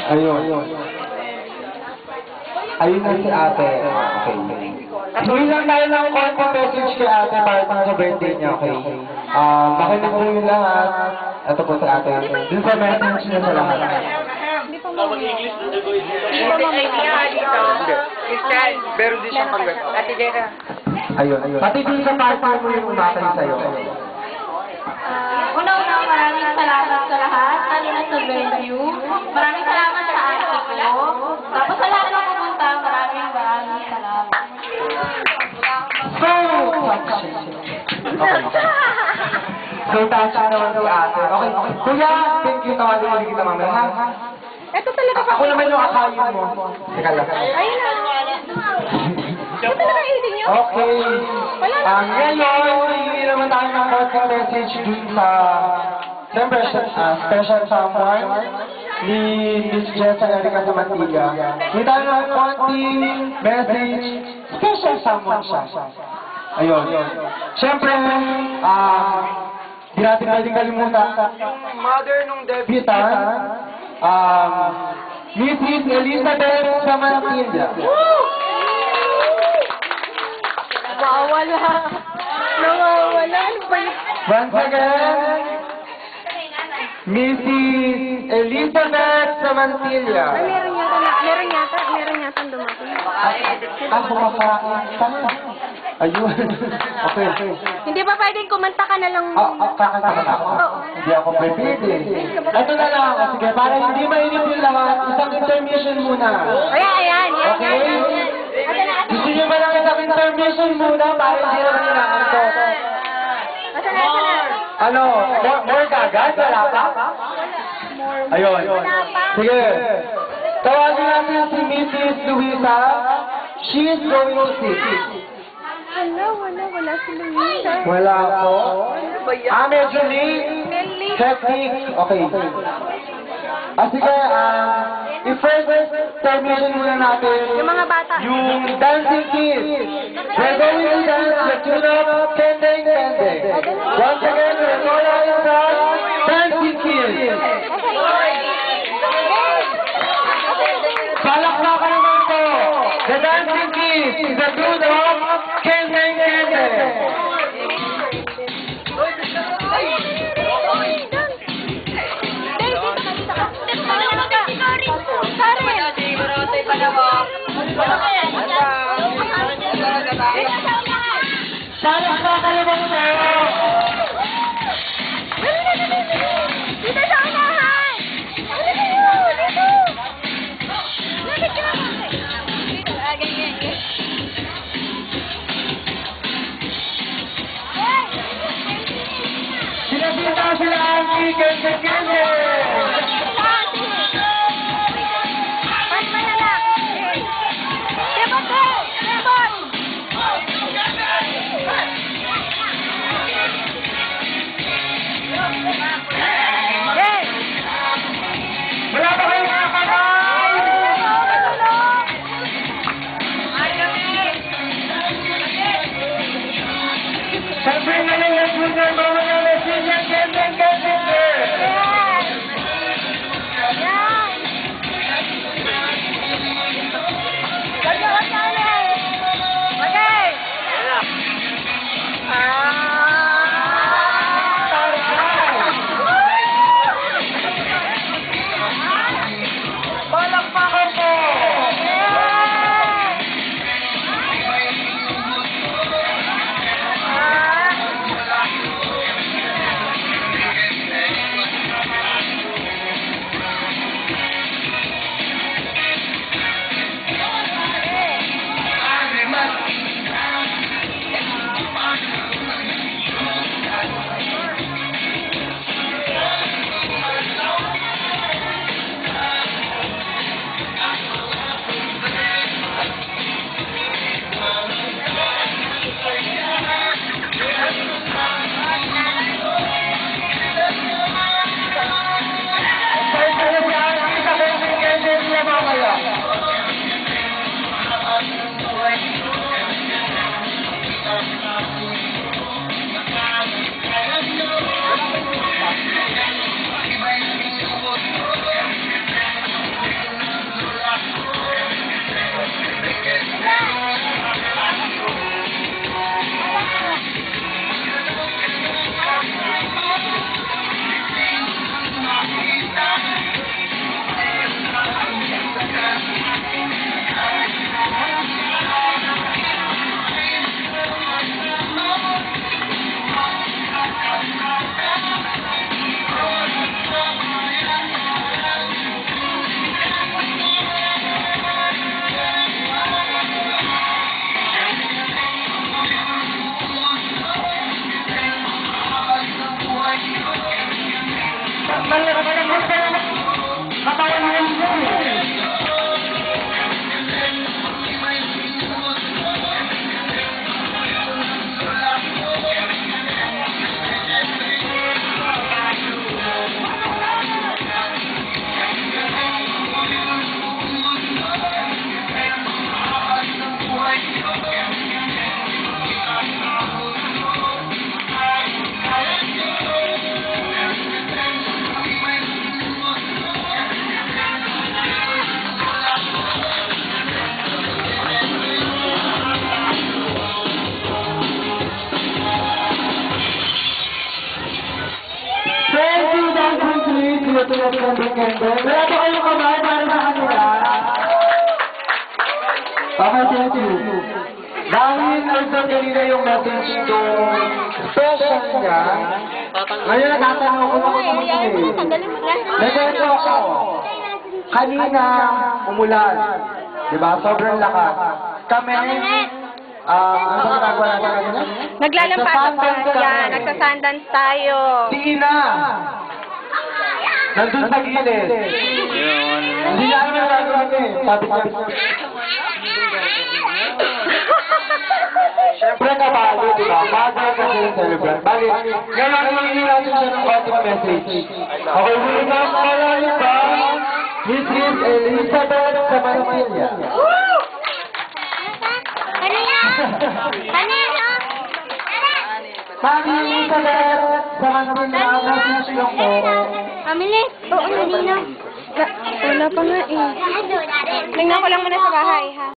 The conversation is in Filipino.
Ayun. Ayun na si ate. Okay. Tuloy lang tayo ng konti message kay ate para sa birthday niya, okay? Makinig po yung lahat. Ito po si ate. Dun sa message niya sa lahat. Hindi pa mag-English na dito. Christian, meron din siyang panggat. Ate Jera. Ayun. Pati din sa partner mo yung umatay sa'yo. Una-una, maraming salamat sa lahat, lalo na sa venue. Maraming salamat sa ate ko. Tapos sa lahat ng pumunta, maraming salamat. So, touching naman si ate. Okay. Kuya, thank you. Tawagin kita mamaya, ha? Ito talaga Ako naman yung akayin mo. Teka lang. Ayun na. Ito talaga hindi niyo? Okay. Ngayon, hindi naman tayo ng konting message dun sa, siyempre, special someone ni Miss Jessa Erica sa Mantiga. Hindi tayo ng konting message, special someone siya. Ayun. Siyempre, di natin pwedeng kalimutan. Mother nung debutant, Mrs. Elizabeth Samantilda. Nawawala. Nawawala. Ano ba yun? Once again, Mrs. Elizabeth Samantilla. Ay, meron yata dumating. Ako makain. Ayun. Okay. Hindi ba pwedeng kumanta ka na lang? Kakanta na ako. Hindi ako pwede. Ito na lang. Sige, para hindi mainip yung lahat, isang intermission muna. Ayan. Okay? Gusto niyo ba lang isang intermission muna para hindi na ninakanto? Asa na? Ano? More kagad? Wala pa? Ayun. Sige. Tawagin natin si Mrs. Luisa. She is going to sing. Wala si Luisa. Wala po. Medyo late. Hectic. Okay. Sige, i-first permission muna natin Yung mga bata. yung dancing kids. We're going to dance the tune of Kendeng Kendeng. Once again, we're going to dance dancing kids. Palakpakan naman po. The dancing kids is the tune of Kendeng Kendeng. Palakpakan naman po. Dito sa unahan! Dito! Lapit ka! Dito, ganyan. Sinasita sila ang Kendeng Kendeng. Wala ba kayong mga kamay? Siyempre na lang yung mga message ng Kendeng Kendeng. Kendall. Wala po kayong kamay para sa kanila. Okay, thank you. Dahil nandun kanina yung message nung special niya, ngayon natatanong ko naman kung nagkwento ako. Kanina, umulan. Diba? Sobrang lakas. Kami, ano ba ginagawa natin kanina? Naglalampasan pa yan. Nagsasandance tayo. Si Ina! Nandun sa gilid. Hindi na naman nagagawin eh. Sabi niya. Siyempre kabalo, di ba? Bagay kasi yung celebrant. Bali, ngayon hindi natin siya ng konting message. Okay, muli na ang malayo ba? Mrs. Elizabeth Samantilla. Mami Elizabeth Samantilla, ang message lang po. Amilis? Oo, kanina. Wala pa nga eh. Tingnan ko lang muna sa bahay, ha?